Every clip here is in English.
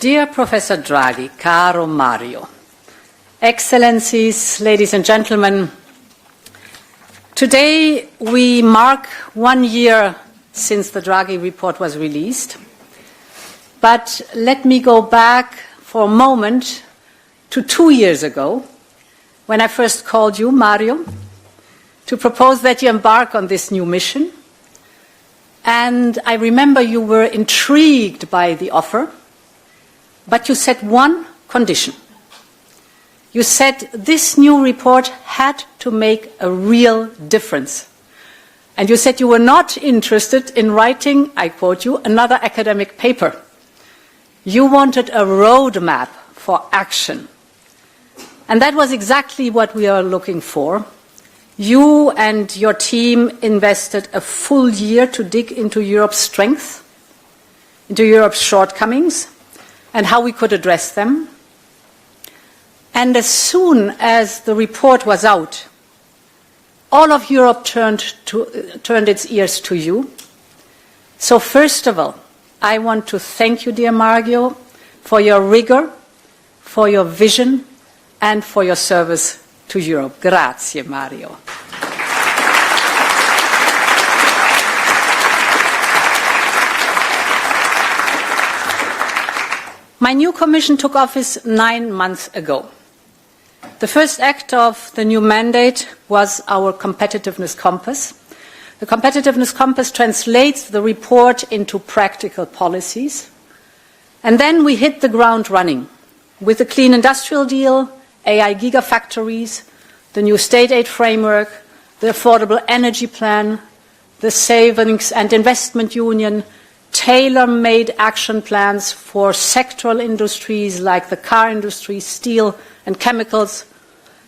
Dear Professor Draghi, caro Mario, Excellencies, ladies and gentlemen, today we mark 1 year since the Draghi report was released. But let me go back for a moment to 2 years ago, when I first called you, Mario, to propose that you embark on this new mission. And I remember you were intrigued by the offer, but you set one condition. You said this new report had to make a real difference. And you said you were not interested in writing, I quote you, another academic paper. You wanted a roadmap for action. And that was exactly what we are looking for. You and your team invested a full year to dig into Europe's strengths, into Europe's shortcomings, and how we could address them. And as soon as the report was out, all of Europe turned its ears to you. So first of all, I want to thank you, dear Mario, for your rigor, for your vision, and for your service to Europe. Grazie, Mario. My new Commission took office 9 months ago. The first act of the new mandate was our competitiveness compass. The competitiveness compass translates the report into practical policies. And then we hit the ground running with the Clean Industrial Deal, AI gigafactories, the new state aid framework, the Affordable Energy Plan, the Savings and Investment Union, tailor-made action plans for sectoral industries like the car industry, steel and chemicals,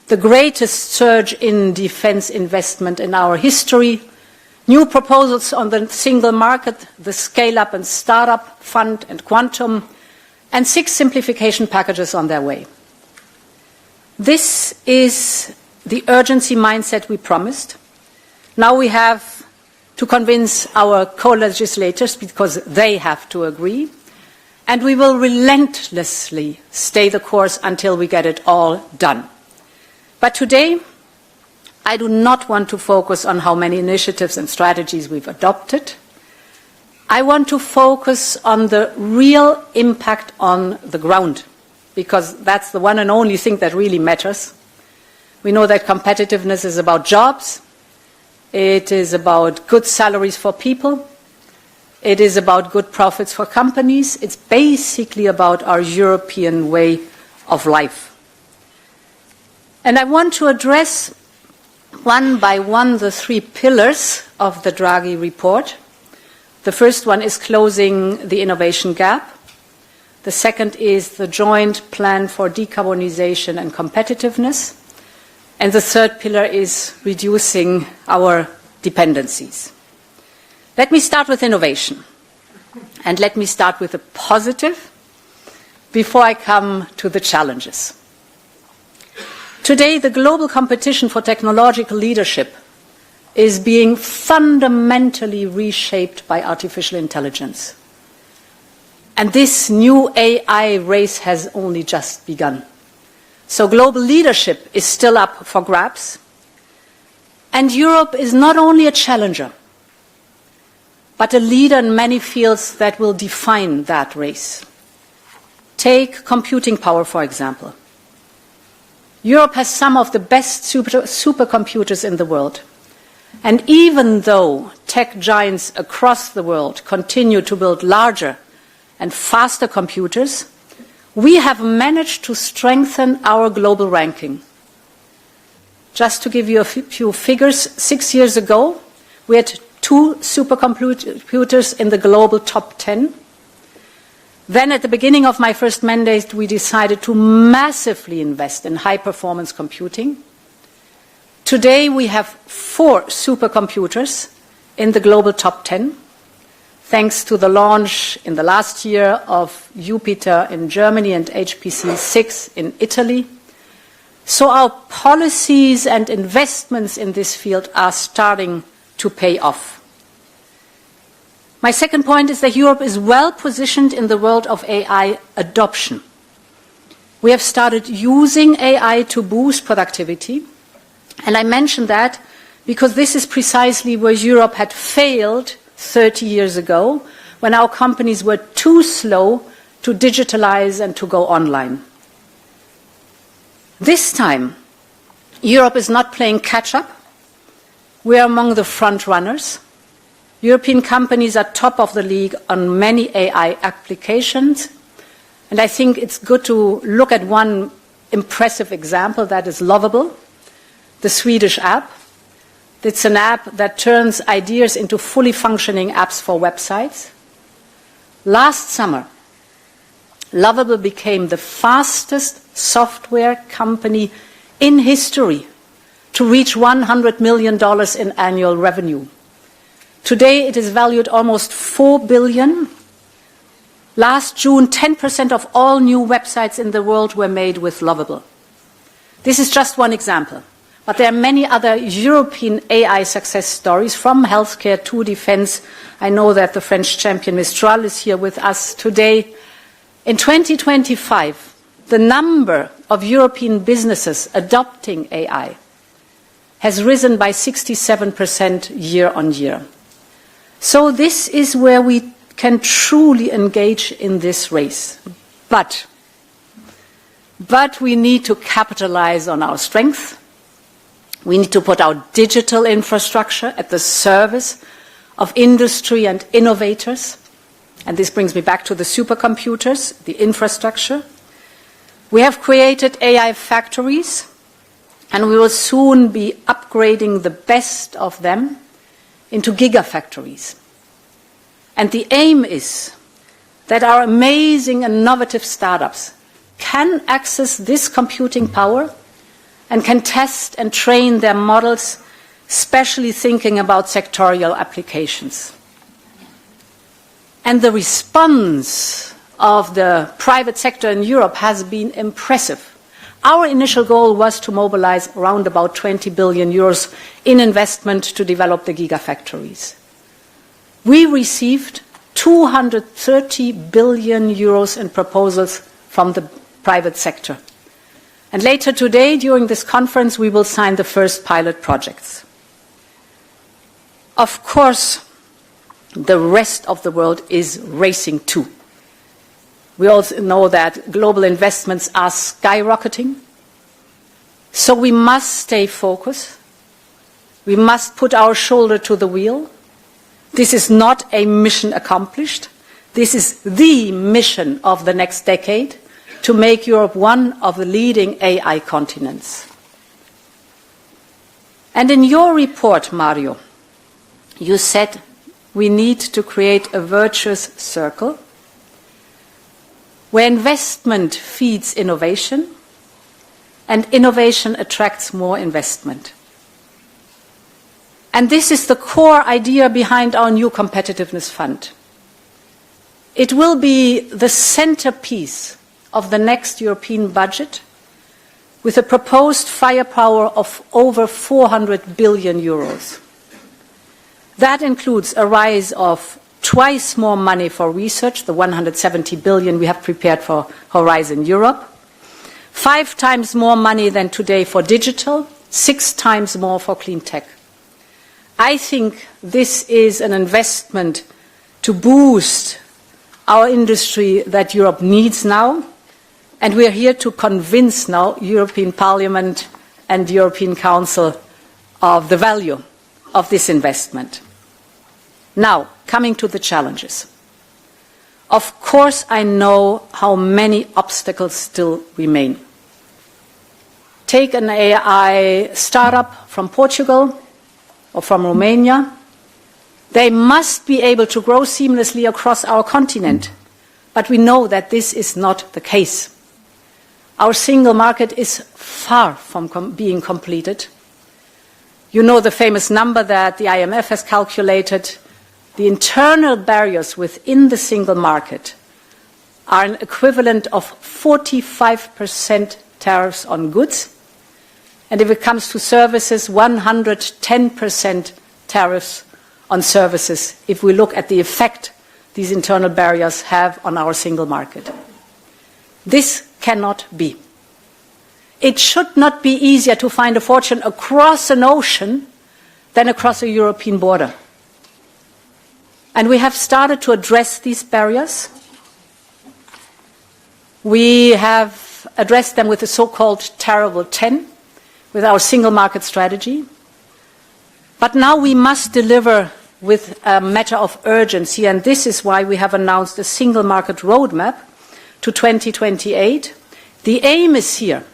the greatest surge in defense investment in our history, new proposals on the single market, the Scale-up and Startup Fund and Quantum, and 6 simplification packages on their way. This is the urgency mindset we promised. Now we have to convince our co-legislators because they have to agree, and we will relentlessly stay the course until we get it all done. But today, I do not want to focus on how many initiatives and strategies we've adopted. I want to focus on the real impact on the ground, because that's the one and only thing that really matters. We know that competitiveness is about jobs. It is about good salaries for people. It is about good profits for companies. It's basically about our European way of life. And I want to address one by one the 3 pillars of the Draghi report. The first one is closing the innovation gap. The second is the joint plan for decarbonization and competitiveness. And the third pillar is reducing our dependencies. Let me start with innovation. And let me start with the positive before I come to the challenges. Today, the global competition for technological leadership is being fundamentally reshaped by artificial intelligence. And this new AI race has only just begun. So global leadership is still up for grabs. And Europe is not only a challenger, but a leader in many fields that will define that race. Take computing power, for example. Europe has some of the best supercomputers in the world. And even though tech giants across the world continue to build larger and faster computers, we have managed to strengthen our global ranking. Just to give you a few figures, 6 years ago, we had 2 supercomputers in the global top 10. Then at the beginning of my first mandate, we decided to massively invest in high-performance computing. Today, we have 4 supercomputers in the global top 10, thanks to the launch in the last year of Jupiter in Germany and HPC 6 in Italy. So our policies and investments in this field are starting to pay off. My second point is that Europe is well positioned in the world of AI adoption. We have started using AI to boost productivity, and I mention that because this is precisely where Europe had failed 30 years ago, when our companies were too slow to digitalize and to go online. This time, Europe is not playing catch-up. We are among the front runners. European companies are top of the league on many AI applications. And I think it's good to look at one impressive example, that is Lovable, the Swedish app. It's an app that turns ideas into fully functioning apps for websites. Last summer, Lovable became the fastest software company in history to reach $100 million in annual revenue. Today it is valued almost $4 billion. Last June, 10% of all new websites in the world were made with Lovable. This is just one example, but there are many other European AI success stories, from healthcare to defense. I know that the French champion Mistral is here with us today. In 2025, the number of European businesses adopting AI has risen by 67% year on year. So this is where we can truly engage in this race. But we need to capitalize on our strength. We need to put our digital infrastructure at the service of industry and innovators. And this brings me back to the supercomputers, the infrastructure. We have created AI factories, and we will soon be upgrading the best of them into gigafactories. And the aim is that our amazing innovative startups can access this computing power and can test and train their models, especially thinking about sectorial applications. And the response of the private sector in Europe has been impressive. Our initial goal was to mobilize around about 20 billion euros in investment to develop the gigafactories. We received 230 billion euros in proposals from the private sector. And later today, during this conference, we will sign the first pilot projects. Of course, the rest of the world is racing too. We also know that global investments are skyrocketing. So we must stay focused. We must put our shoulder to the wheel. This is not a mission accomplished. This is the mission of the next decade, to make Europe one of the leading AI continents. And in your report, Mario, you said we need to create a virtuous circle where investment feeds innovation and innovation attracts more investment. And this is the core idea behind our new competitiveness fund. It will be the centerpiece of the next European budget, with a proposed firepower of over 400 billion euros. That includes a rise of twice more money for research, the 170 billion we have prepared for Horizon Europe, 5 times more money than today for digital, 6 times more for clean tech. I think this is an investment to boost our industry that Europe needs now, and we are here to convince now European Parliament and the European Council of the value of this investment. Now, coming to the challenges. Of course, I know how many obstacles still remain. Take an AI startup from Portugal or from Romania. They must be able to grow seamlessly across our continent, but we know that this is not the case. Our single market is far from being completed. You know the famous number that the IMF has calculated. The internal barriers within the single market are an equivalent of 45% tariffs on goods, and if it comes to services, 110% tariffs on services if we look at the effect these internal barriers have on our single market. This cannot be. It should not be easier to find a fortune across an ocean than across a European border. And we have started to address these barriers. We have addressed them with the so-called Terrible 10, with our single market strategy. But now we must deliver with a matter of urgency, and this is why we have announced a single market roadmap to 2028. The aim is here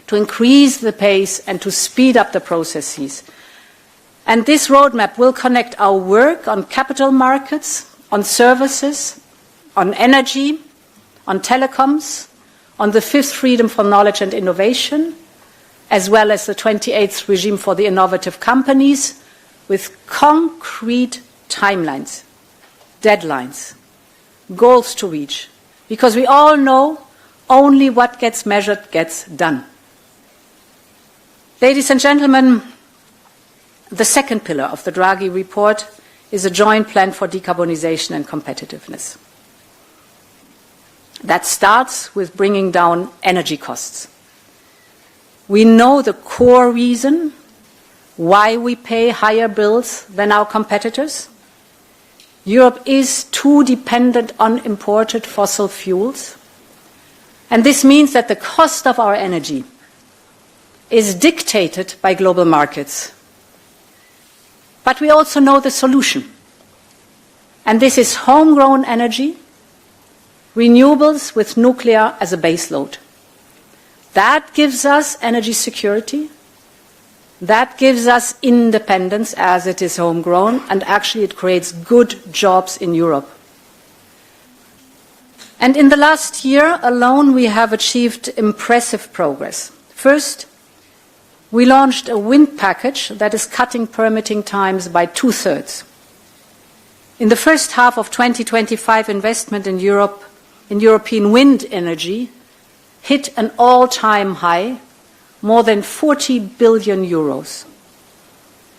to increase the pace and to speed up the processes. And this roadmap will connect our work on capital markets, on services, on energy, on telecoms, on the fifth freedom for knowledge and innovation, as well as the 28th regime for the innovative companies, with concrete timelines, deadlines, goals to reach. Because we all know only what gets measured gets done. Ladies and gentlemen, the second pillar of the Draghi report is a joint plan for decarbonization and competitiveness. That starts with bringing down energy costs. We know the core reason why we pay higher bills than our competitors. Europe is too dependent on imported fossil fuels. And this means that the cost of our energy is dictated by global markets. But we also know the solution. And this is homegrown energy, renewables with nuclear as a base load. That gives us energy security. That gives us independence as it is homegrown, and actually it creates good jobs in Europe. And in the last year alone, we have achieved impressive progress. First, we launched a wind package that is cutting permitting times by 2/3. In the first half of 2025, investment in Europe, in European wind energy, hit an all-time high, more than 40 billion euros.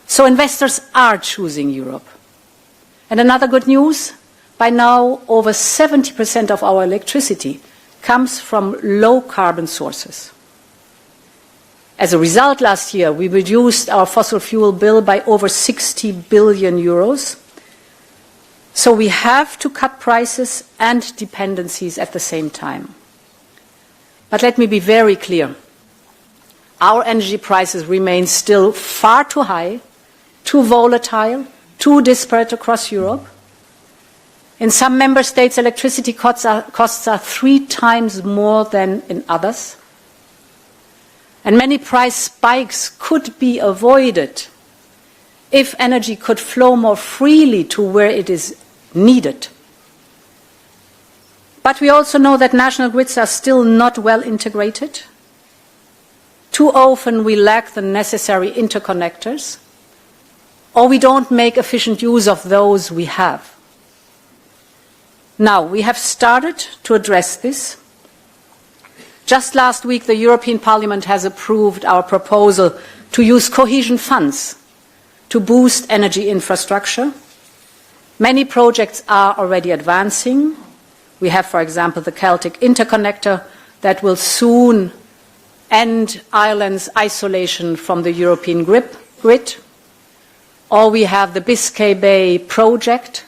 So investors are choosing Europe. And another good news, by now over 70% of our electricity comes from low-carbon sources. As a result, last year, we reduced our fossil fuel bill by over 60 billion euros. So we have to cut prices and dependencies at the same time. But let me be very clear. Our energy prices remain still far too high, too volatile, too disparate across Europe. In some member states, electricity costs are 3 times more than in others. And many price spikes could be avoided if energy could flow more freely to where it is needed. But we also know that national grids are still not well integrated. Too often we lack the necessary interconnectors, or we don't make efficient use of those we have. Now, we have started to address this. Just last week, the European Parliament has approved our proposal to use cohesion funds to boost energy infrastructure. Many projects are already advancing. We have, for example, the Celtic interconnector that will soon end Ireland's isolation from the European grid. Or we have the Biscay Bay project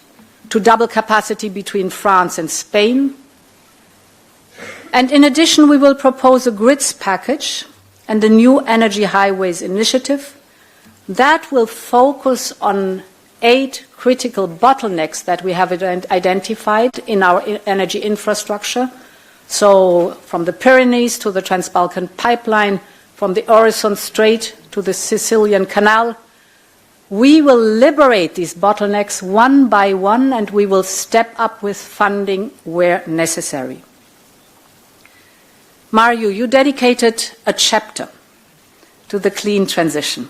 to double capacity between France and Spain. And in addition, we will propose a grids package and a new energy highways initiative that will focus on 8 critical bottlenecks that we have identified in our energy infrastructure. So from the Pyrenees to the Trans-Balkan pipeline, from the Øresund Strait to the Sicilian Canal, we will liberate these bottlenecks one by one, and we will step up with funding where necessary. Mario, you dedicated a chapter to the clean transition.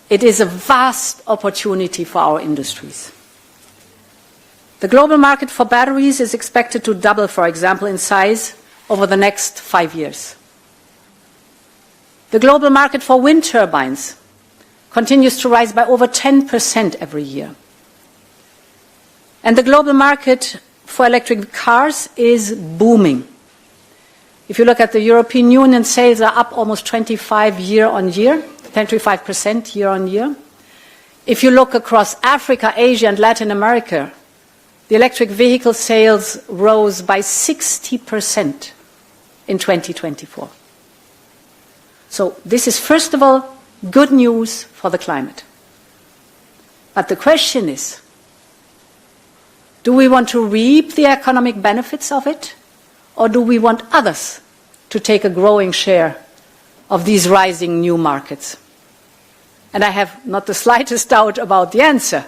It is a vast opportunity for our industries. The global market for batteries is expected to double, for example, in size over the next 5 years. The global market for wind turbines continues to rise by over 10% every year. And the global market for electric cars is booming. If you look at the European Union, sales are up almost 25% year on year. If you look across Africa, Asia, and Latin America, the electric vehicle sales rose by 60% in 2024. So this is, first of all, good news for the climate. But the question is, do we want to reap the economic benefits of it, or do we want others to take a growing share of these rising new markets? And I have not the slightest doubt about the answer.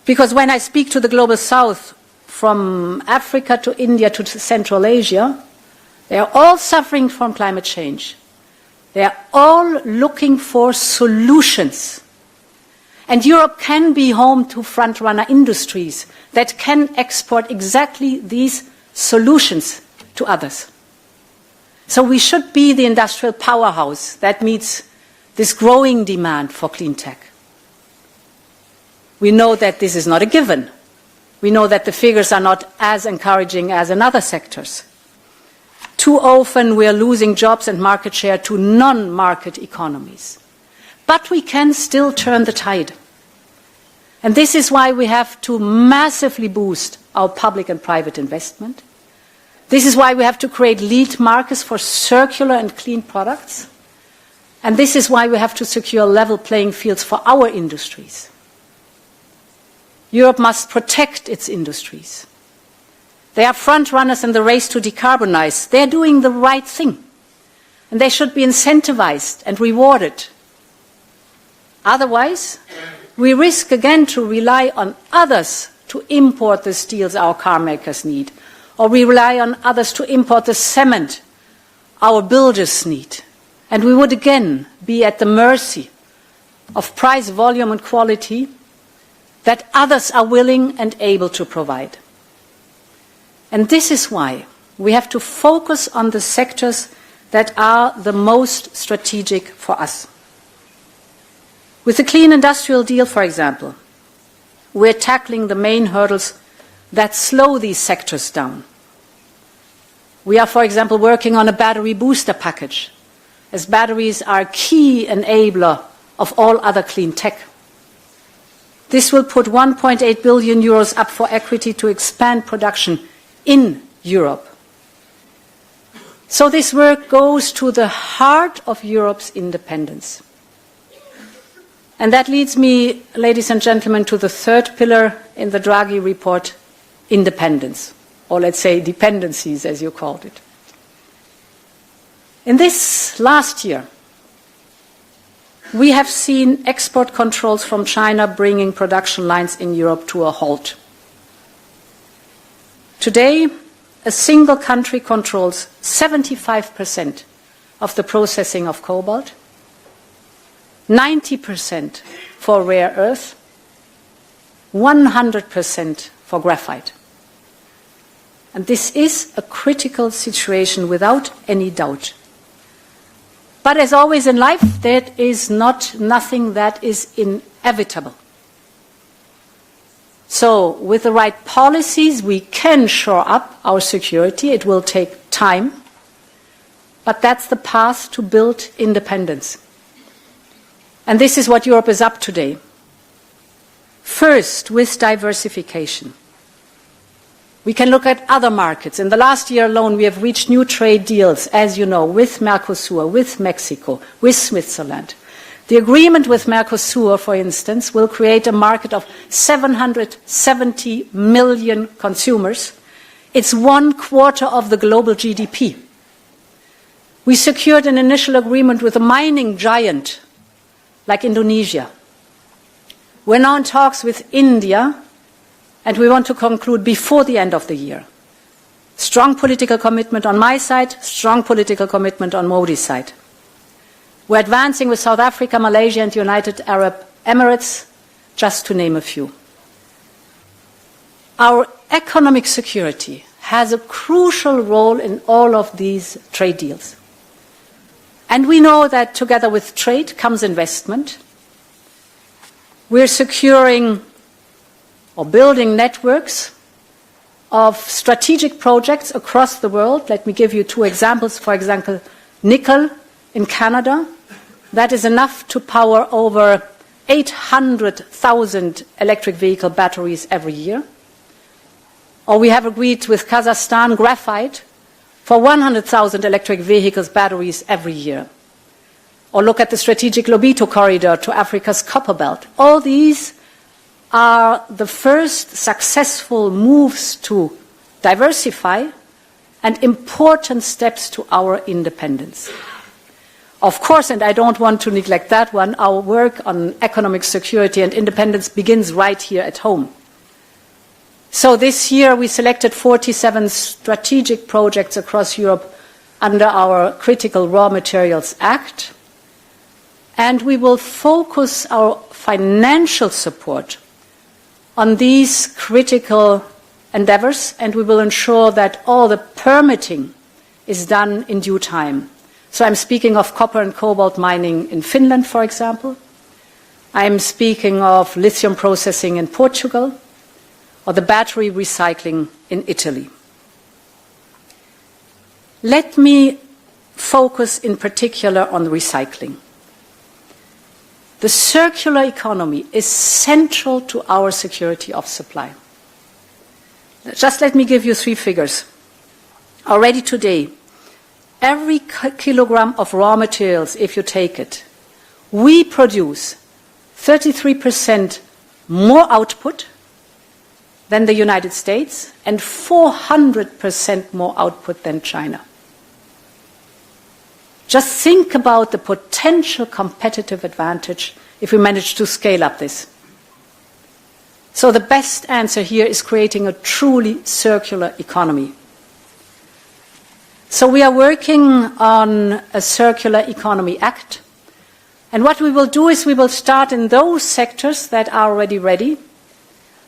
Because when I speak to the Global South, from Africa to India to Central Asia, they are all suffering from climate change. They are all looking for solutions. And Europe can be home to front-runner industries that can export exactly these solutions to others. So we should be the industrial powerhouse that meets this growing demand for clean tech. We know that this is not a given. We know that the figures are not as encouraging as in other sectors. Too often we are losing jobs and market share to non-market economies. But we can still turn the tide. And this is why we have to massively boost our public and private investment. This is why we have to create lead markets for circular and clean products. And this is why we have to secure level playing fields for our industries. Europe must protect its industries. They are front runners in the race to decarbonize. They are doing the right thing. And they should be incentivized and rewarded. Otherwise, we risk again to rely on others to import the steels our car makers need. Or we rely on others to import the cement our builders need. And we would again be at the mercy of price, volume and quality that others are willing and able to provide. And this is why we have to focus on the sectors that are the most strategic for us. With the Clean Industrial Deal, for example, we're tackling the main hurdles that slow these sectors down. We are, for example, working on a battery booster package, as batteries are a key enabler of all other clean tech. This will put 1.8 billion euros up for equity to expand production in Europe. So this work goes to the heart of Europe's independence. And that leads me, ladies and gentlemen, to the third pillar in the Draghi report, independence, or let's say dependencies, as you called it. In this last year, we have seen export controls from China bringing production lines in Europe to a halt. Today, a single country controls 75% of the processing of cobalt, 90% for rare earth, 100% for graphite. And this is a critical situation without any doubt. But as always in life, that is nothing that is inevitable. So with the right policies, we can shore up our security. It will take time. But that's the path to build independence. And this is what Europe is up to today. First, with diversification. We can look at other markets. In the last year alone, we have reached new trade deals, as you know, with Mercosur, with Mexico, with Switzerland. The agreement with Mercosur, for instance, will create a market of 770 million consumers. It's 1/4 of the global GDP. We secured an initial agreement with a mining giant like Indonesia. We're now in talks with India, and we want to conclude before the end of the year. Strong political commitment on my side, strong political commitment on Modi's side. We're advancing with South Africa, Malaysia and United Arab Emirates, just to name a few. Our economic security has a crucial role in all of these trade deals. And we know that together with trade comes investment, We're securing or building networks of strategic projects across the world. Let me give you two examples. For example, nickel in Canada. That is enough to power over 800,000 electric vehicle batteries every year. Or we have agreed with Kazakhstan graphite for 100,000 electric vehicles batteries every year. Or look at the strategic Lobito corridor to Africa's copper belt. All these are the first successful moves to diversify and important steps to our independence. Of course, and I don't want to neglect that one, our work on economic security and independence begins right here at home. So this year we selected 47 strategic projects across Europe under our Critical Raw Materials Act, and we will focus our financial support on these critical endeavors, and we will ensure that all the permitting is done in due time. So I'm speaking of copper and cobalt mining in Finland, for example. I'm speaking of lithium processing in Portugal, or the battery recycling in Italy. Let me focus in particular on recycling. The circular economy is central to our security of supply. Just let me give you three figures. Already today, every kilogram of raw materials, if you take it, we produce 33% more output than the United States and 400% more output than China. Just think about the potential competitive advantage if we manage to scale up this. So the best answer here is creating a truly circular economy. So we are working on a Circular Economy Act. And what we will do is we will start in those sectors that are already ready,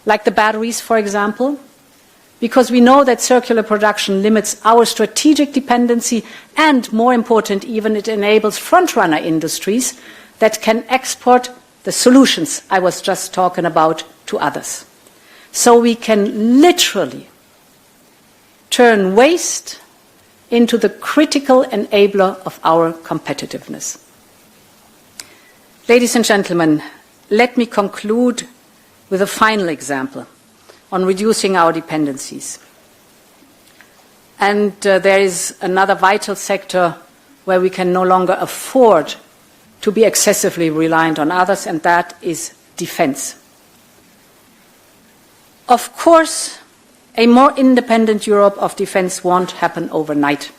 like the batteries, for example, because we know that circular production limits our strategic dependency and, more important even, it enables front-runner industries that can export the solutions I was just talking about to others. So we can literally turn waste into the critical enabler of our competitiveness. Ladies and gentlemen, let me conclude with a final example on reducing our dependencies. And there is another vital sector where we can no longer afford to be excessively reliant on others, and that is defense. Of course, a more independent Europe of defense won't happen overnight.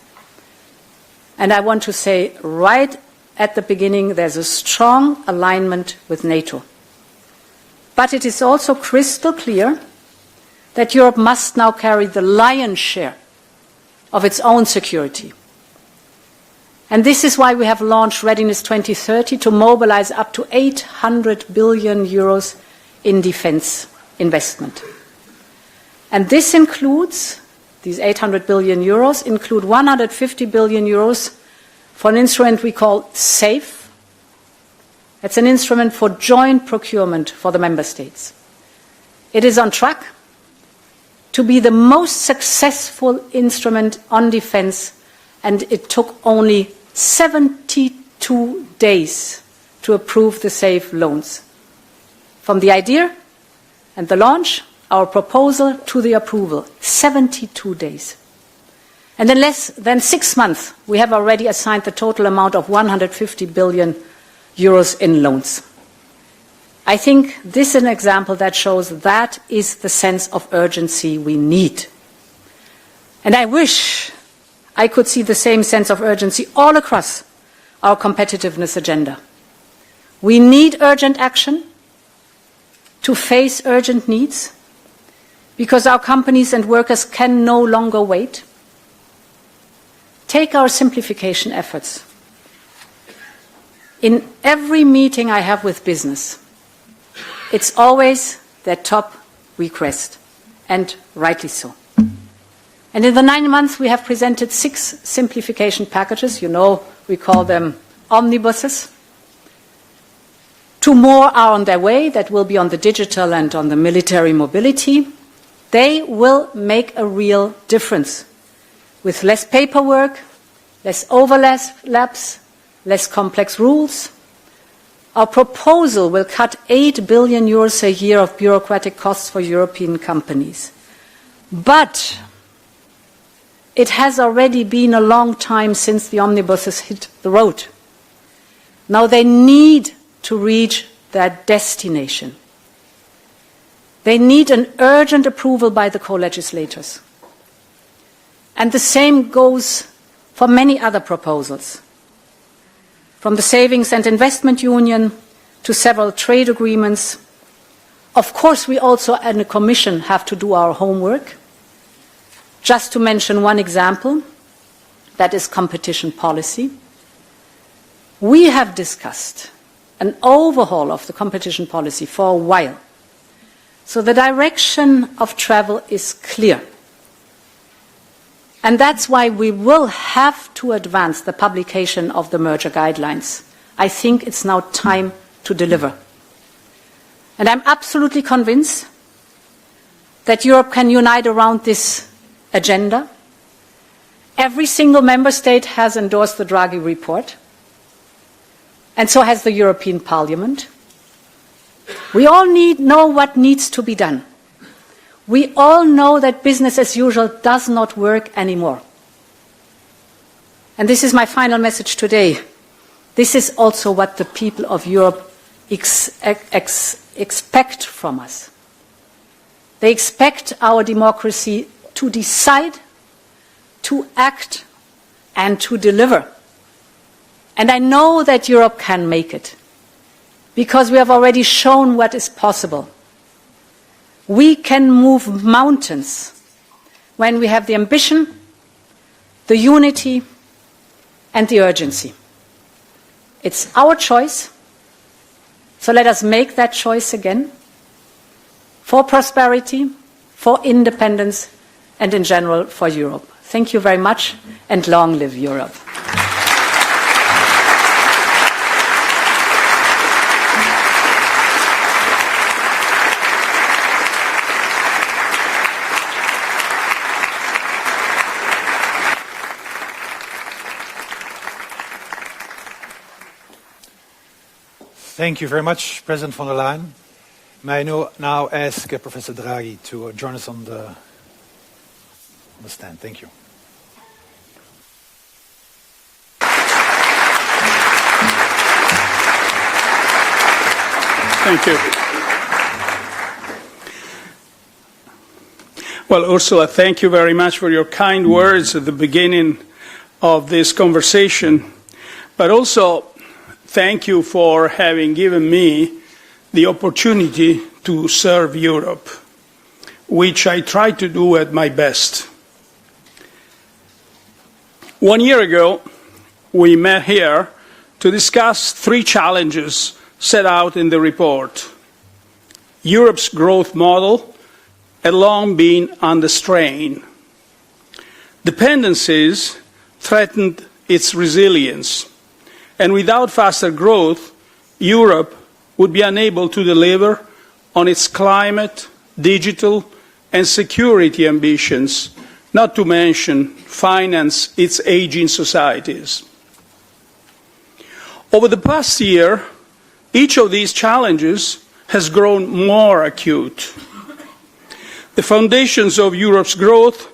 And I want to say right at the beginning, there's a strong alignment with NATO. But it is also crystal clear that Europe must now carry the lion's share of its own security. And this is why we have launched Readiness 2030 to mobilize up to 800 billion euros in defense investment. And this includes, these 800 billion euros include 150 billion euros for an instrument we call SAFE. It's an instrument for joint procurement for the member states. It is on track to be the most successful instrument on defense, and it took only 72 days to approve the SAFE loans. From the idea and the launch, our proposal to the approval, 72 days. And in less than 6 months, we have already assigned the total amount of 150 billion euros in loans. I think this is an example that shows that is the sense of urgency we need. And I wish I could see the same sense of urgency all across our competitiveness agenda. We need urgent action to face urgent needs because our companies and workers can no longer wait. Take our simplification efforts. In every meeting I have with business, it's always their top request, and rightly so. And in the 9 months, we have presented 6 simplification packages. You know, we call them omnibuses. Two more are on their way that will be on the digital and on the military mobility. They will make a real difference with less paperwork, less overlaps, less complex rules. Our proposal will cut 8 billion euros a year of bureaucratic costs for European companies. But it has already been a long time since the omnibuses hit the road. Now they need to reach their destination. They need an urgent approval by the co-legislators. And the same goes for many other proposals. From the Savings and Investment Union to several trade agreements. Of course, we also in the Commission have to do our homework. Just to mention one example, that is competition policy. We have discussed an overhaul of the competition policy for a while. So the direction of travel is clear. And that's why we will have to advance the publication of the merger guidelines. I think it's now time to deliver. And I'm absolutely convinced that Europe can unite around this agenda. Every single member state has endorsed the Draghi report. And so has the European Parliament. We all know what needs to be done. We all know that business as usual does not work anymore. And this is my final message today. This is also what the people of Europe expect from us. They expect our democracy to decide, to act, and to deliver. And I know that Europe can make it, because we have already shown what is possible. We can move mountains when we have the ambition, the unity, and the urgency. It's our choice, so let us make that choice again for prosperity, for independence, and in general for Europe. Thank you very much, and long live Europe. Thank you very much, President von der Leyen. May I now ask Professor Draghi to join us on the stand. Thank you. Thank you. Well, Ursula, thank you very much for your kind words at the beginning of this conversation, but also thank you for having given me the opportunity to serve Europe, which I try to do at my best. 1 year ago, we met here to discuss 3 challenges set out in the report. Europe's growth model had long been under strain. Dependencies threatened its resilience. And without faster growth, Europe would be unable to deliver on its climate, digital, and security ambitions, not to mention finance its aging societies. Over the past year, each of these challenges has grown more acute. The foundations of Europe's growth,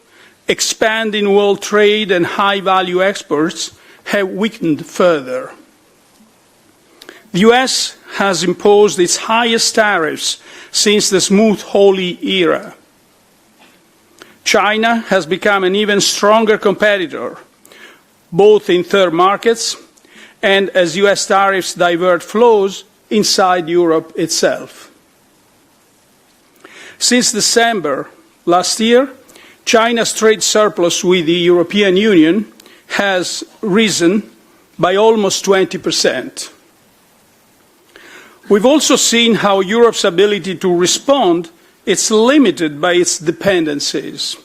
expanding world trade and high-value exports, have weakened further. The US has imposed its highest tariffs since the smooth Holy era. China has become an even stronger competitor, both in third markets and as US tariffs divert flows inside Europe itself. Since December last year, China's trade surplus with the European Union has risen by almost 20%. We've also seen how Europe's ability to respond is limited by its dependencies,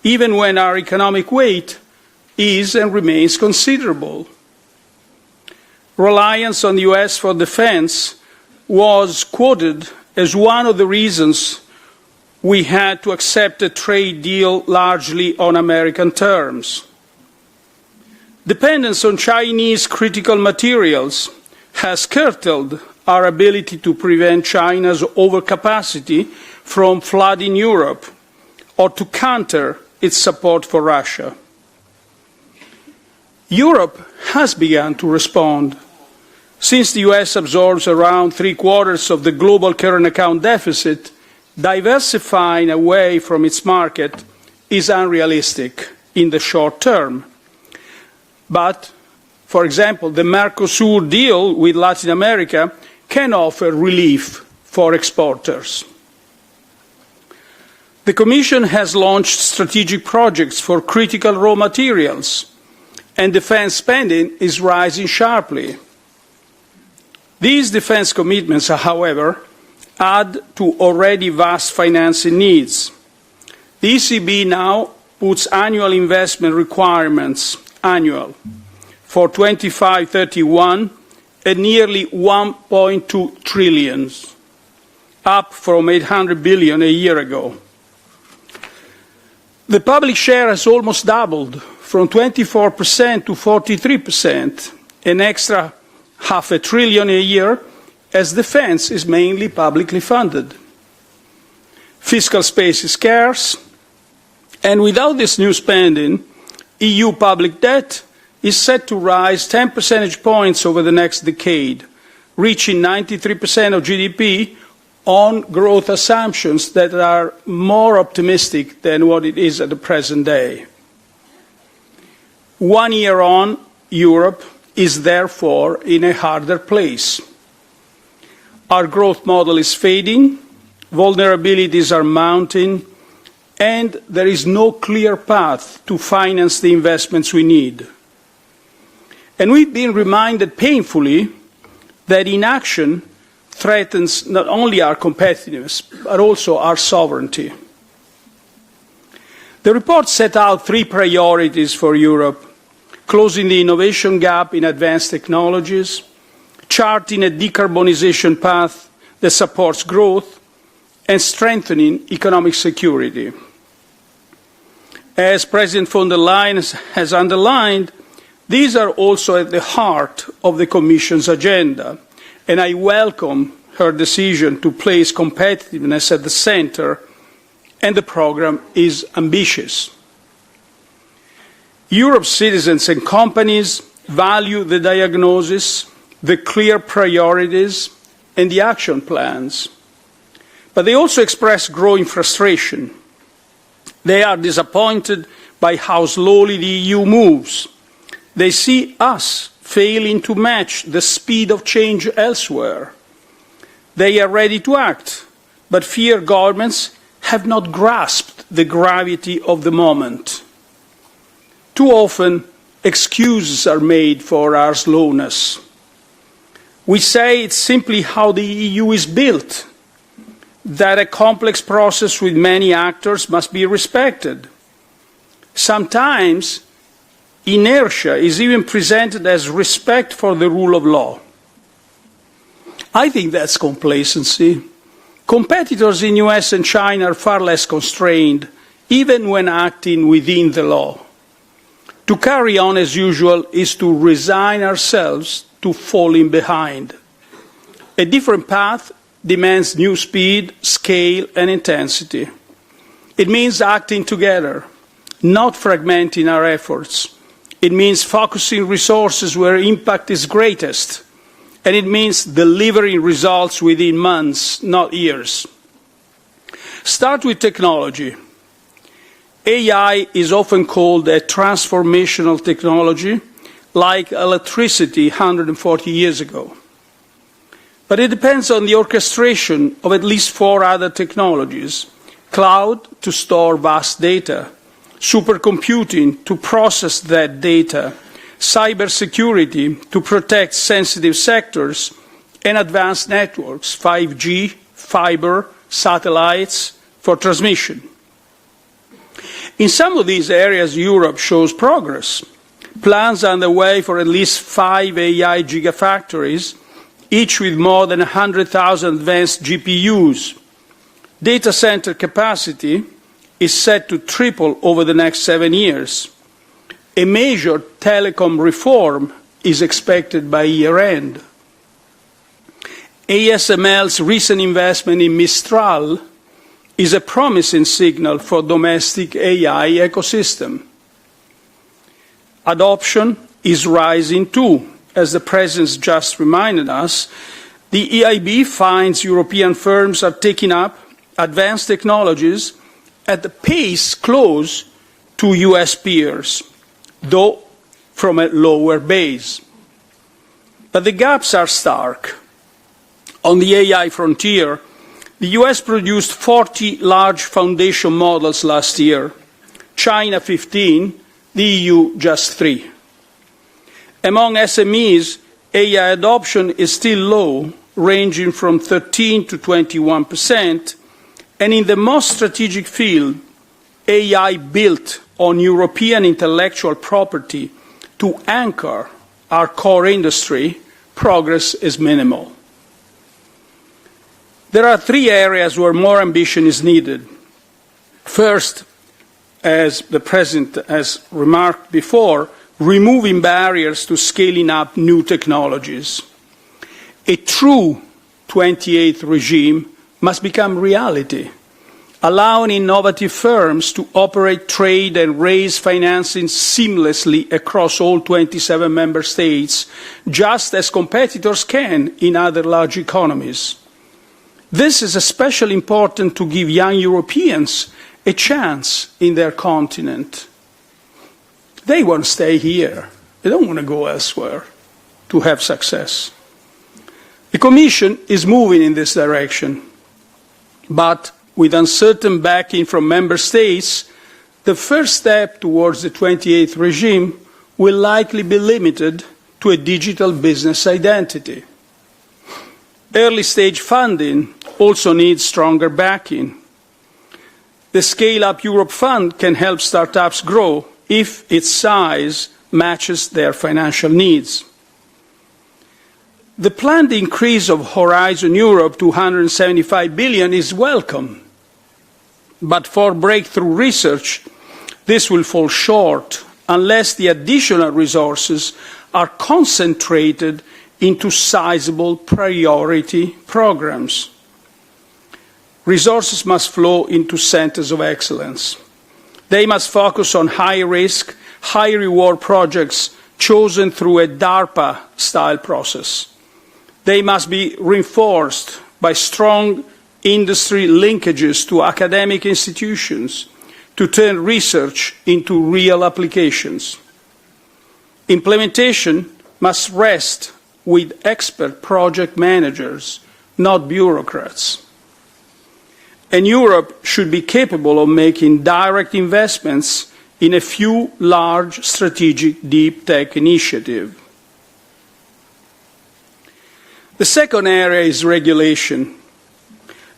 even when our economic weight is and remains considerable. Reliance on the US for defense was quoted as one of the reasons we had to accept a trade deal largely on American terms. Dependence on Chinese critical materials has curtailed our ability to prevent China's overcapacity from flooding Europe or to counter its support for Russia. Europe has begun to respond. Since the US absorbs around 3/4 of the global current account deficit, diversifying away from its market is unrealistic in the short term. But, for example, the Mercosur deal with Latin America can offer relief for exporters. The Commission has launched strategic projects for critical raw materials, and defence spending is rising sharply. These defence commitments, however, add to already vast financing needs. The ECB now puts annual investment requirements for 25-31 at nearly 1.2 trillion, up from 800 billion a year ago. The public share has almost doubled, from 24% to 43%, an extra $500 billion a year, as defence is mainly publicly funded. Fiscal space is scarce, and without this new spending, EU public debt is set to rise 10 percentage points over the next decade, reaching 93% of GDP on growth assumptions that are more optimistic than what it is at the present day. 1 year on, Europe is therefore in a harder place. Our growth model is fading, vulnerabilities are mounting, and there is no clear path to finance the investments we need. And we've been reminded painfully that inaction threatens not only our competitiveness, but also our sovereignty. The report set out 3 priorities for Europe: closing the innovation gap in advanced technologies, charting a decarbonization path that supports growth, and strengthening economic security. As President von der Leyen has underlined, these are also at the heart of the Commission's agenda, and I welcome her decision to place competitiveness at the centre, and the programme is ambitious. Europe's citizens and companies value the diagnosis, the clear priorities, and the action plans. But they also express growing frustration. They are disappointed by how slowly the EU moves. They see us failing to match the speed of change elsewhere. They are ready to act, but fear governments have not grasped the gravity of the moment. Too often, excuses are made for our slowness. We say it's simply how the EU is built, that a complex process with many actors must be respected. Sometimes, inertia is even presented as respect for the rule of law. I think that's complacency. Competitors in US and China are far less constrained, even when acting within the law. To carry on as usual is to resign ourselves to falling behind. A different path demands new speed, scale, and intensity. It means acting together, not fragmenting our efforts. It means focusing resources where impact is greatest. And it means delivering results within months, not years. Start with technology. AI is often called a transformational technology, like electricity 140 years ago. But it depends on the orchestration of at least 4 other technologies: cloud to store vast data, supercomputing to process that data, cybersecurity to protect sensitive sectors, and advanced networks, 5G, fiber, satellites for transmission. In some of these areas, Europe shows progress. Plans are underway for at least 5 AI gigafactories each with more than 100,000 advanced GPUs. Data center capacity is set to triple over the next 7 years. A major telecom reform is expected by year-end. ASML's recent investment in Mistral is a promising signal for domestic AI ecosystem. Adoption is rising too. As the President just reminded us, the EIB finds European firms are taking up advanced technologies at the pace close to US peers, though from a lower base. But the gaps are stark. On the AI frontier, the US produced 40 large foundation models last year, China 15, the EU just 3. Among SMEs, AI adoption is still low, ranging from 13 to 21%, and in the most strategic field, AI built on European intellectual property to anchor our core industry, progress is minimal. There are 3 areas where more ambition is needed. First, as the President has remarked before, removing barriers to scaling up new technologies. A true 28th regime must become reality, allowing innovative firms to operate, trade and raise financing seamlessly across all 27 member states, just as competitors can in other large economies. This is especially important to give young Europeans a chance in their continent. They want to stay here. They don't want to go elsewhere to have success. The Commission is moving in this direction, but with uncertain backing from member states, the first step towards the 28th regime will likely be limited to a digital business identity. Early-stage funding also needs stronger backing. The Scale Up Europe Fund can help startups grow if its size matches their financial needs. The planned increase of Horizon Europe to 175 billion is welcome, but for breakthrough research, this will fall short unless the additional resources are concentrated into sizable priority programs. Resources must flow into centers of excellence. They must focus on high-risk, high-reward projects chosen through a DARPA-style process. They must be reinforced by strong industry linkages to academic institutions to turn research into real applications. Implementation must rest with expert project managers, not bureaucrats. And Europe should be capable of making direct investments in a few large strategic deep tech initiatives. The second area is regulation.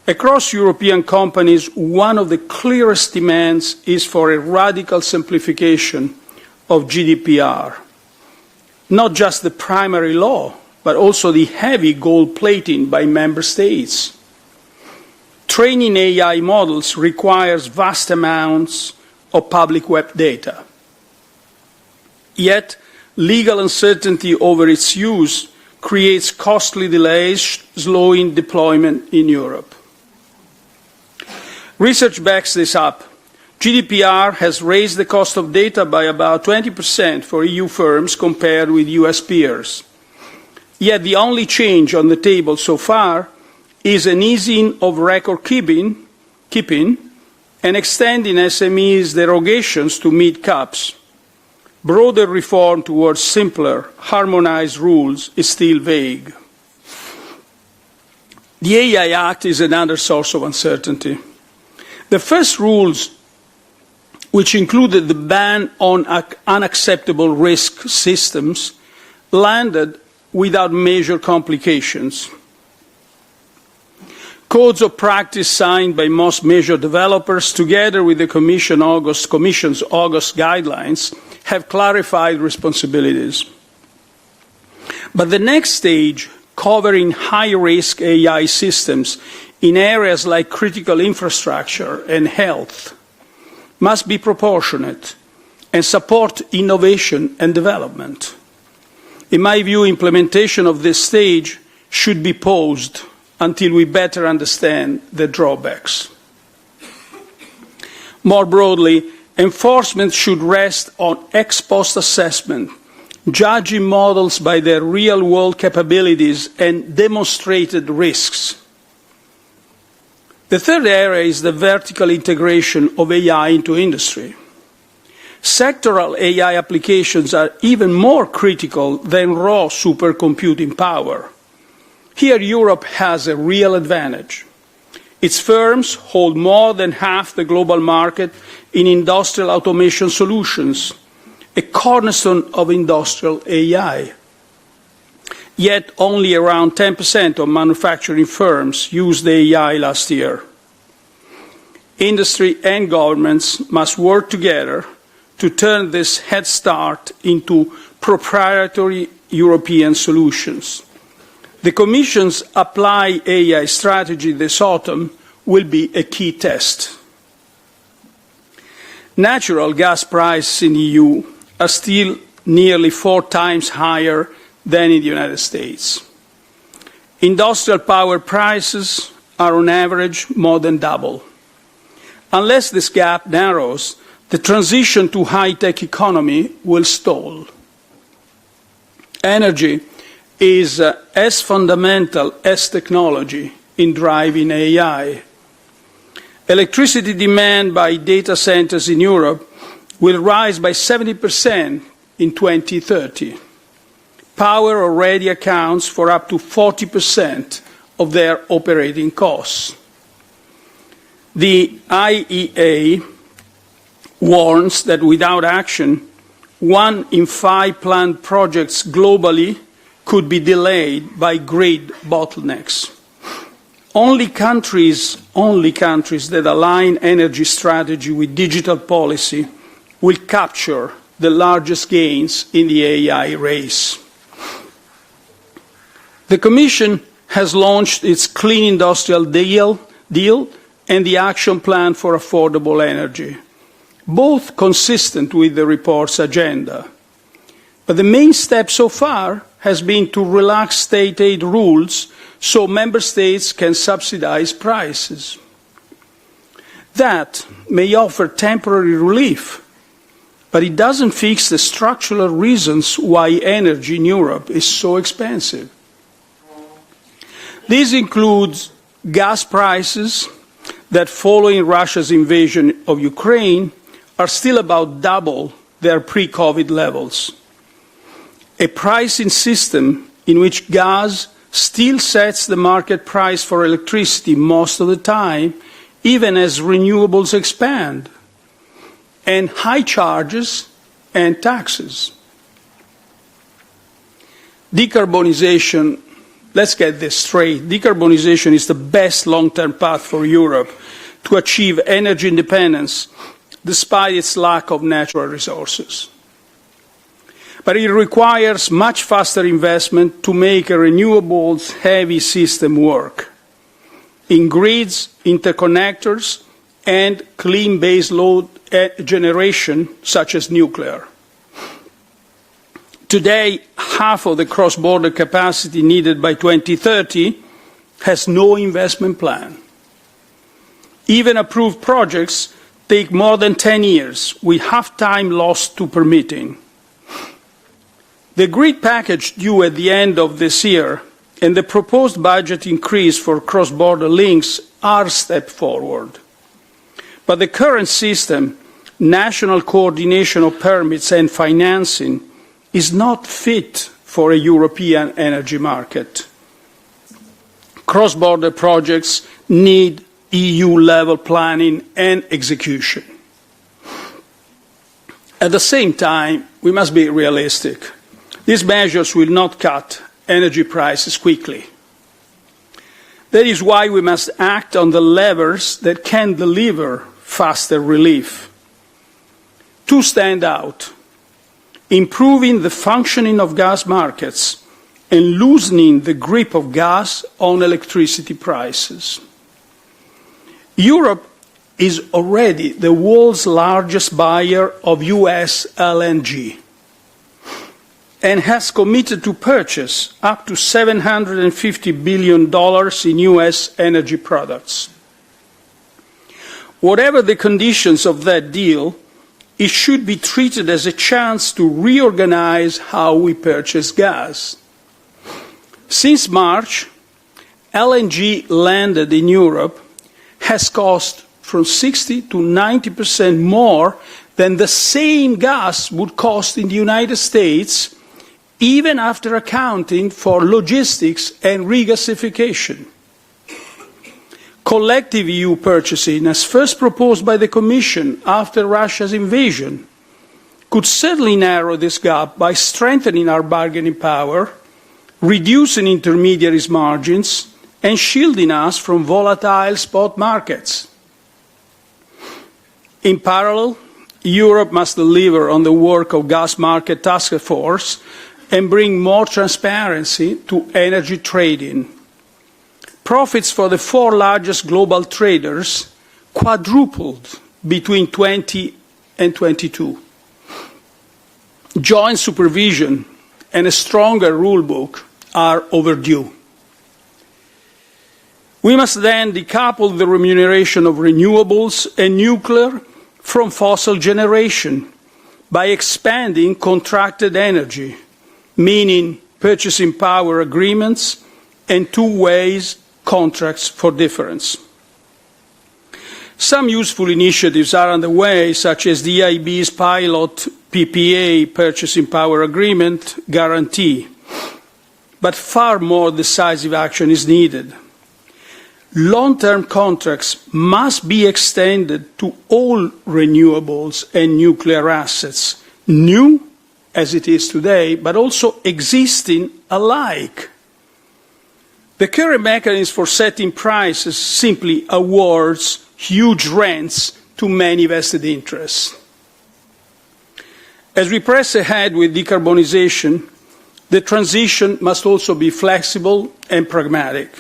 Across European companies, one of the clearest demands is for a radical simplification of GDPR. Not just the primary law, but also the heavy gold plating by member states. Training AI models requires vast amounts of public web data. Yet, legal uncertainty over its use creates costly delays, slowing deployment in Europe. Research backs this up. GDPR has raised the cost of data by about 20% for EU firms compared with US peers. Yet the only change on the table so far is an easing of record keeping and extending SMEs' derogations to meet caps. Broader reform towards simpler, harmonized rules is still vague. The AI Act is another source of uncertainty. The first rules, which included the ban on unacceptable risk systems, landed without major complications. Codes of practice signed by most major developers, together with the Commission's August guidelines, have clarified responsibilities. But the next stage covering high-risk AI systems in areas like critical infrastructure and health must be proportionate and support innovation and development. In my view, implementation of this stage should be paused until we better understand the drawbacks. More broadly, enforcement should rest on ex-post assessment, judging models by their real-world capabilities and demonstrated risks. The third area is the vertical integration of AI into industry. Sectoral AI applications are even more critical than raw supercomputing power. Here Europe has a real advantage. Its firms hold more than half the global market in industrial automation solutions, a cornerstone of industrial AI. Yet only around 10% of manufacturing firms used AI last year. Industry and governments must work together to turn this head start into proprietary European solutions. The Commission's Apply AI strategy this autumn will be a key test. Natural gas prices in the EU are still nearly 4 times higher than in the United States. Industrial power prices are on average more than double. Unless this gap narrows, the transition to high-tech economy will stall. Energy is as fundamental as technology in driving AI. Electricity demand by data centers in Europe will rise by 70% in 2030. Power already accounts for up to 40% of their operating costs. The IEA warns that without action, 1 in 5 planned projects globally could be delayed by grid bottlenecks. Only countries that align energy strategy with digital policy will capture the largest gains in the AI race. The Commission has launched its Clean Industrial Deal and the Action Plan for Affordable Energy, both consistent with the report's agenda. But the main step so far has been to relax state aid rules so member states can subsidize prices. That may offer temporary relief, but it doesn't fix the structural reasons why energy in Europe is so expensive. This includes gas prices that, following Russia's invasion of Ukraine, are still about double their pre-COVID levels. A pricing system in which gas still sets the market price for electricity most of the time, even as renewables expand, and high charges and taxes. Decarbonization, let's get this straight, decarbonization is the best long-term path for Europe to achieve energy independence despite its lack of natural resources. But it requires much faster investment to make a renewables-heavy system work in grids, interconnectors, and clean base load generation, such as nuclear. Today, half of the cross-border capacity needed by 2030 has no investment plan. Even approved projects take more than 10 years, with half time lost to permitting. The grid package due at the end of this year and the proposed budget increase for cross-border links are a step forward. But the current system, national coordination of permits and financing, is not fit for a European energy market. Cross-border projects need EU-level planning and execution. At the same time, we must be realistic. These measures will not cut energy prices quickly. That is why we must act on the levers that can deliver faster relief. 2 stand out: improving the functioning of gas markets and loosening the grip of gas on electricity prices. Europe is already the world's largest buyer of US LNG and has committed to purchase up to $750 billion in US energy products. Whatever the conditions of that deal, it should be treated as a chance to reorganize how we purchase gas. Since March, LNG landed in Europe has cost from 60 to 90% more than the same gas would cost in the United States, even after accounting for logistics and regasification. Collective EU purchasing, as first proposed by the Commission after Russia's invasion, could certainly narrow this gap by strengthening our bargaining power, reducing intermediaries' margins, and shielding us from volatile spot markets. In parallel, Europe must deliver on the work of Gas Market Task Force and bring more transparency to energy trading. Profits for the 4 largest global traders quadrupled between 20 and 22. Joint supervision and a stronger rule book are overdue. We must then decouple the remuneration of renewables and nuclear from fossil generation by expanding contracted energy, meaning purchasing power agreements and two-way contracts for difference. Some useful initiatives are underway, such as the EIB's pilot PPA, Purchasing Power Agreement, guarantee. But far more decisive action is needed. Long-term contracts must be extended to all renewables and nuclear assets, new as it is today, but also existing alike. The current mechanism for setting prices simply awards huge rents to many vested interests. As we press ahead with decarbonisation, the transition must also be flexible and pragmatic.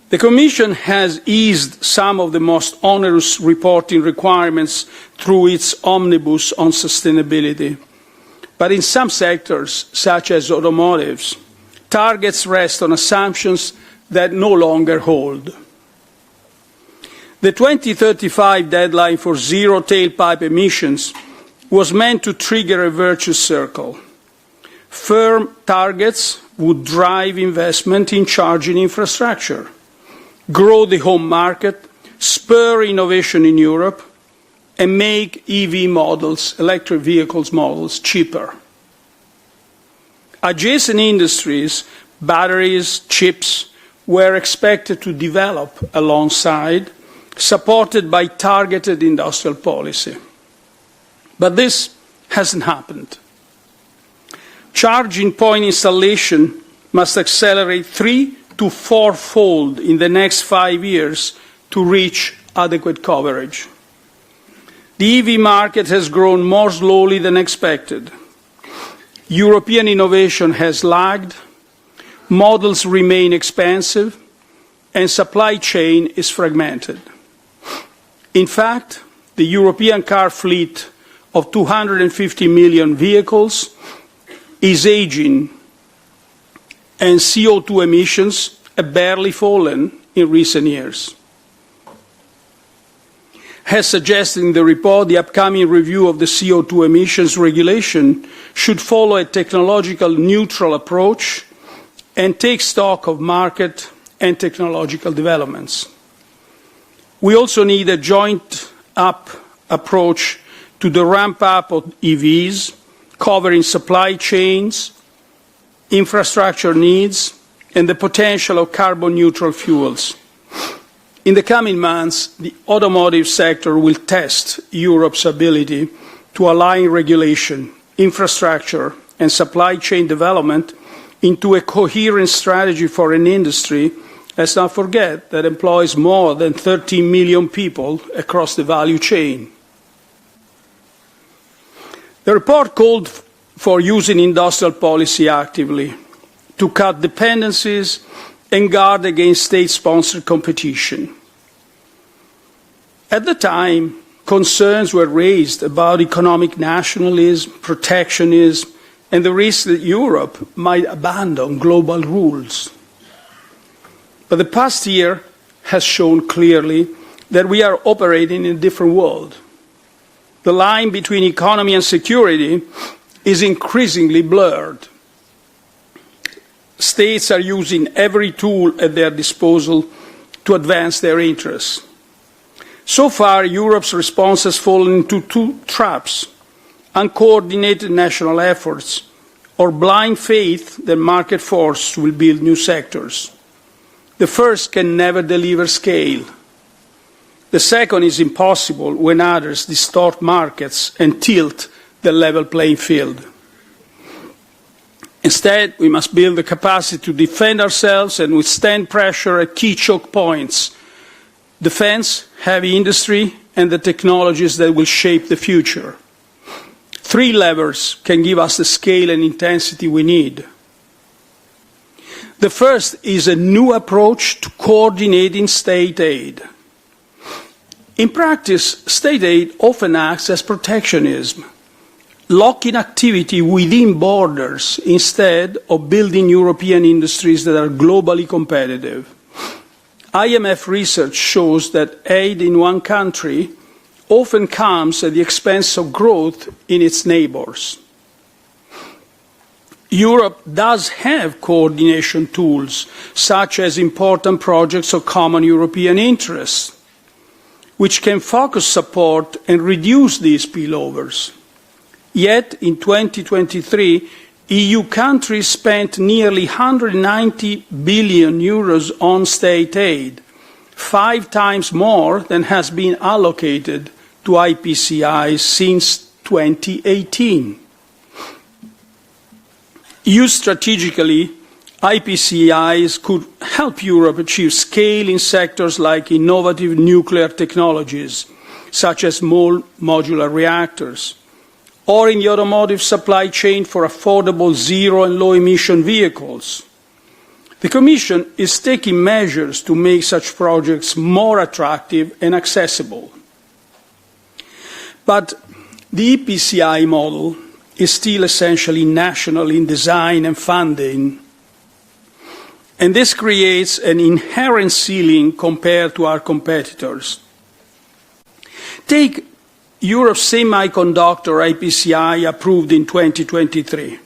The Commission has eased some of the most onerous reporting requirements through its omnibus on sustainability. But in some sectors, such as automotives, targets rest on assumptions that no longer hold. The 2035 deadline for zero tailpipe emissions was meant to trigger a virtuous circle. Firm targets would drive investment in charging infrastructure, grow the home market, spur innovation in Europe, and make EV models, electric vehicles models, cheaper. Adjacent industries, batteries, chips, were expected to develop alongside, supported by targeted industrial policy. But this hasn't happened. Charging point installation must accelerate 3- to 4-fold in the next 5 years to reach adequate coverage. The EV market has grown more slowly than expected. European innovation has lagged, models remain expensive, and supply chain is fragmented. In fact, the European car fleet of 250 million vehicles is aging, and CO2 emissions have barely fallen in recent years. As suggested in the report, the upcoming review of the CO2 emissions regulation should follow a technological neutral approach and take stock of market and technological developments. We also need a joint-up approach to the ramp-up of EVs, covering supply chains, infrastructure needs, and the potential of carbon-neutral fuels. In the coming months, the automotive sector will test Europe's ability to align regulation, infrastructure, and supply chain development into a coherent strategy for an industry, let's not forget, that employs more than 13 million people across the value chain. The report called for using industrial policy actively, to cut dependencies and guard against state-sponsored competition. At the time, concerns were raised about economic nationalism, protectionism, and the risk that Europe might abandon global rules. But the past year has shown clearly that we are operating in a different world. The line between economy and security is increasingly blurred. States are using every tool at their disposal to advance their interests. So far, Europe's response has fallen into two traps: uncoordinated national efforts or blind faith that market force will build new sectors. The first can never deliver scale. The second is impossible when others distort markets and tilt the level playing field. Instead, we must build the capacity to defend ourselves and withstand pressure at key choke points: defense, heavy industry, and the technologies that will shape the future. Three levers can give us the scale and intensity we need. The first is a new approach to coordinating state aid. In practice, state aid often acts as protectionism, locking activity within borders instead of building European industries that are globally competitive. IMF research shows that aid in one country often comes at the expense of growth in its neighbours. Europe does have coordination tools, such as important projects of common European interest, which can focus support and reduce these spillovers. Yet, in 2023, EU countries spent nearly 190 billion euros on state aid, 5 times more than has been allocated to IPCI since 2018. Used strategically, IPCIs could help Europe achieve scale in sectors like innovative nuclear technologies, such as small modular reactors, or in the automotive supply chain for affordable zero and low-emission vehicles. The Commission is taking measures to make such projects more attractive and accessible. But the EPCI model is still essentially national in design and funding, and this creates an inherent ceiling compared to our competitors. Take Europe's semiconductor IPCI approved in 2023.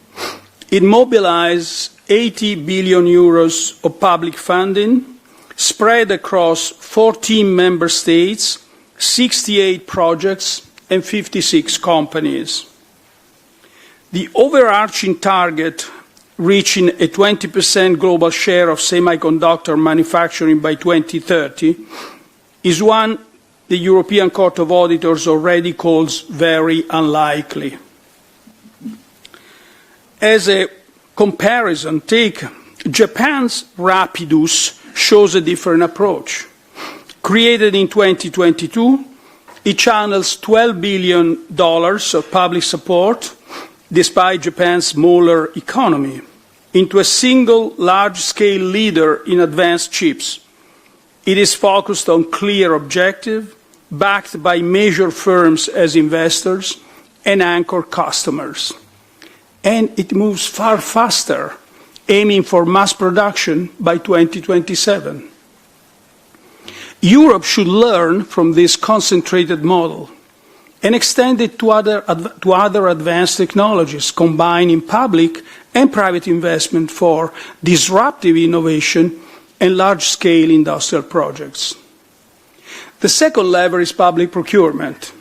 It mobilised 80 billion euros of public funding spread across 14 member states, 68 projects and 56 companies. The overarching target, reaching a 20% global share of semiconductor manufacturing by 2030, is one the European Court of Auditors already calls very unlikely. As a comparison, take Japan's Rapidus shows a different approach. Created in 2022, it channels $12 billion of public support, despite Japan's smaller economy, into a single large-scale leader in advanced chips. It is focused on clear objectives, backed by major firms as investors and anchor customers. And it moves far faster, aiming for mass production by 2027. Europe should learn from this concentrated model and extend it to other advanced technologies, combining public and private investment for disruptive innovation and large-scale industrial projects. The second lever is public procurement.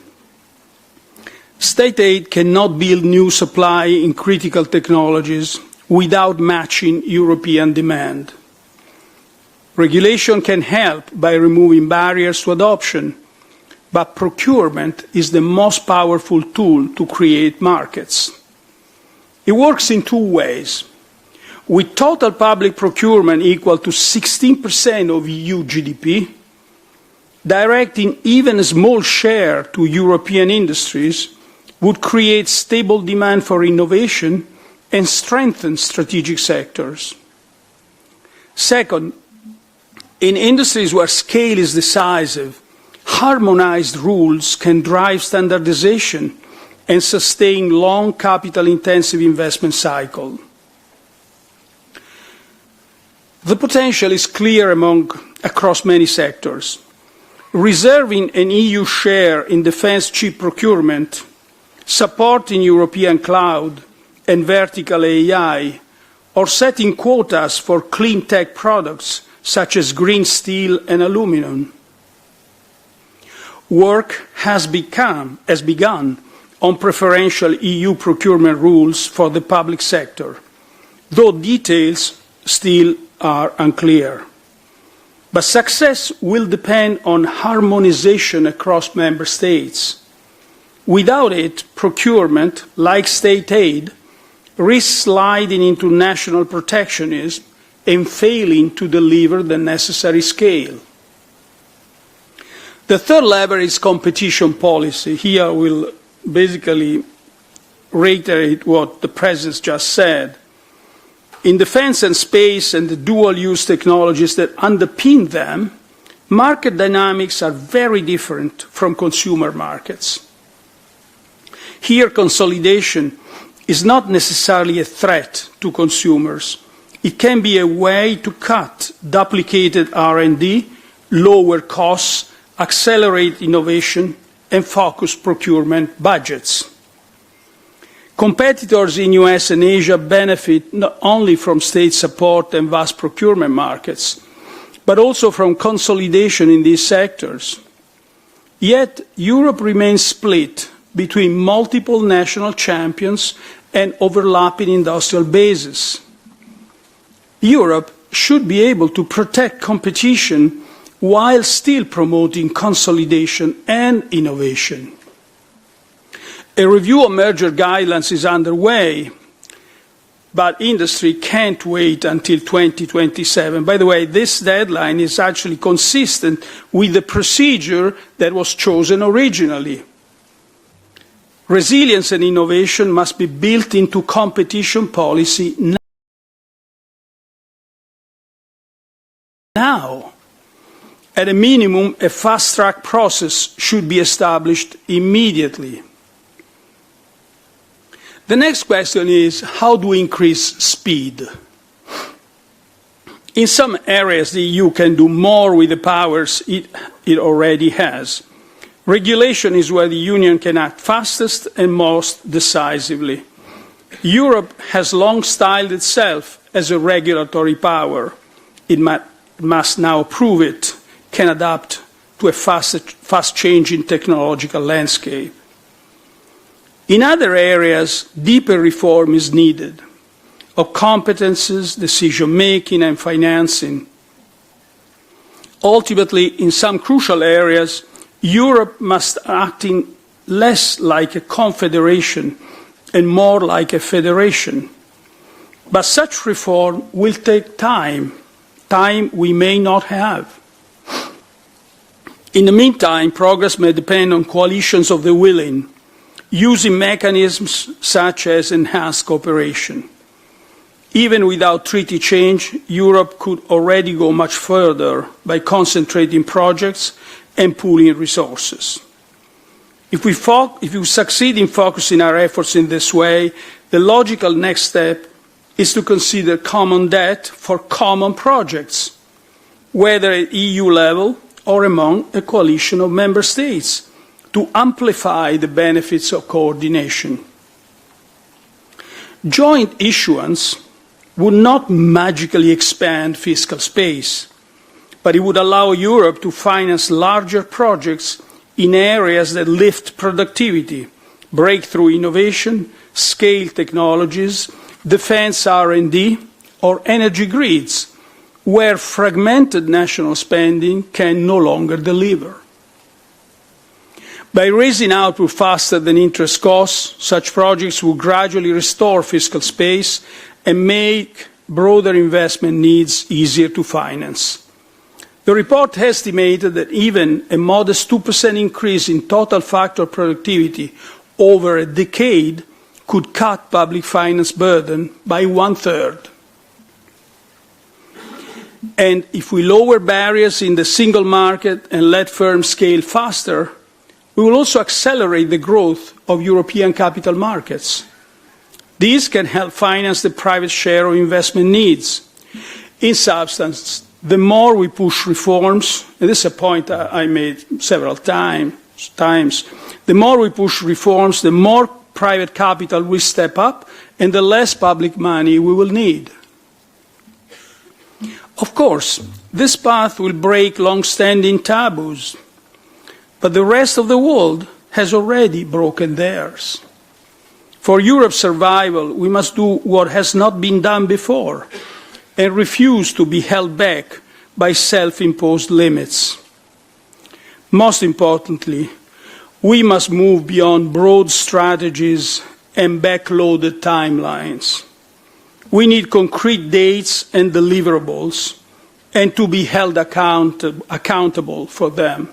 State aid cannot build new supply in critical technologies without matching European demand. Regulation can help by removing barriers to adoption, but procurement is the most powerful tool to create markets. It works in two ways. With total public procurement equal to 16% of EU GDP, directing even a small share to European industries would create stable demand for innovation and strengthen strategic sectors. Second, in industries where scale is decisive, harmonized rules can drive standardization and sustain long capital-intensive investment cycle. The potential is clear across many sectors. Reserving an EU share in defence chip procurement, supporting European cloud and vertical AI, or setting quotas for clean tech products such as green steel and aluminum. Work has begun on preferential EU procurement rules for the public sector, though details still are unclear. But success will depend on harmonization across member states. Without it, procurement, like state aid, risks sliding into national protectionism and failing to deliver the necessary scale. The third lever is competition policy. Here I will basically reiterate what the President just said. In defence and space and the dual-use technologies that underpin them, market dynamics are very different from consumer markets. Here, consolidation is not necessarily a threat to consumers. It can be a way to cut duplicated R&D, lower costs, accelerate innovation, and focus procurement budgets. Competitors in US and Asia benefit not only from state support and vast procurement markets, but also from consolidation in these sectors. Yet, Europe remains split between multiple national champions and overlapping industrial bases. Europe should be able to protect competition while still promoting consolidation and innovation. A review of merger guidelines is underway, but industry can't wait until 2027. By the way, this deadline is actually consistent with the procedure that was chosen originally. Resilience and innovation must be built into competition policy now. At a minimum, a fast-track process should be established immediately. The next question is, how do we increase speed? In some areas, the EU can do more with the powers it already has. Regulation is where the Union can act fastest and most decisively. Europe has long styled itself as a regulatory power. It must now prove it can adapt to a fast-changing technological landscape. In other areas, deeper reform is needed, of competences, decision-making and financing. Ultimately, in some crucial areas, Europe must act less like a confederation and more like a federation. But such reform will take time we may not have. In the meantime, progress may depend on coalitions of the willing, using mechanisms such as enhanced cooperation. Even without treaty change, Europe could already go much further by concentrating projects and pooling resources. If we succeed in focusing our efforts in this way, the logical next step is to consider common debt for common projects, whether at EU level or among a coalition of member states, to amplify the benefits of coordination. Joint issuance would not magically expand fiscal space, but it would allow Europe to finance larger projects in areas that lift productivity, breakthrough innovation, scale technologies, defence R&D, or energy grids, where fragmented national spending can no longer deliver. By raising output faster than interest costs, such projects will gradually restore fiscal space and make broader investment needs easier to finance. The report estimated that even a modest 2% increase in total factor productivity over a decade could cut public finance burden by 1/3. And if we lower barriers in the single market and let firms scale faster, we will also accelerate the growth of European capital markets. These can help finance the private share of investment needs. In substance, the more we push reforms, and this is a point I made several times, the more we push reforms, the more private capital will step up and the less public money we will need. Of course, this path will break long-standing taboos, but the rest of the world has already broken theirs. For Europe's survival, we must do what has not been done before and refuse to be held back by self-imposed limits. Most importantly, we must move beyond broad strategies and backloaded timelines. We need concrete dates and deliverables, and to be held accountable for them.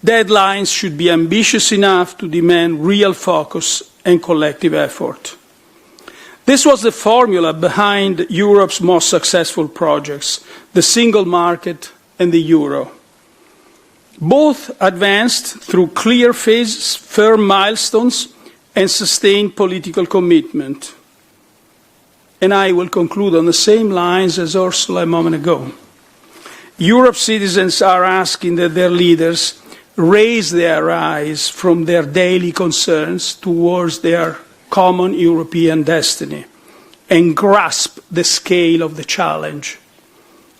Deadlines should be ambitious enough to demand real focus and collective effort. This was the formula behind Europe's most successful projects, the single market and the euro. Both advanced through clear phases, firm milestones, and sustained political commitment. And I will conclude on the same lines as Ursula a moment ago. Europe's citizens are asking that their leaders raise their eyes from their daily concerns towards their common European destiny and grasp the scale of the challenge.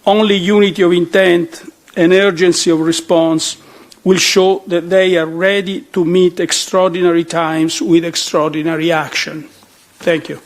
Only unity of intent and urgency of response will show that they are ready to meet extraordinary times with extraordinary action. Thank you.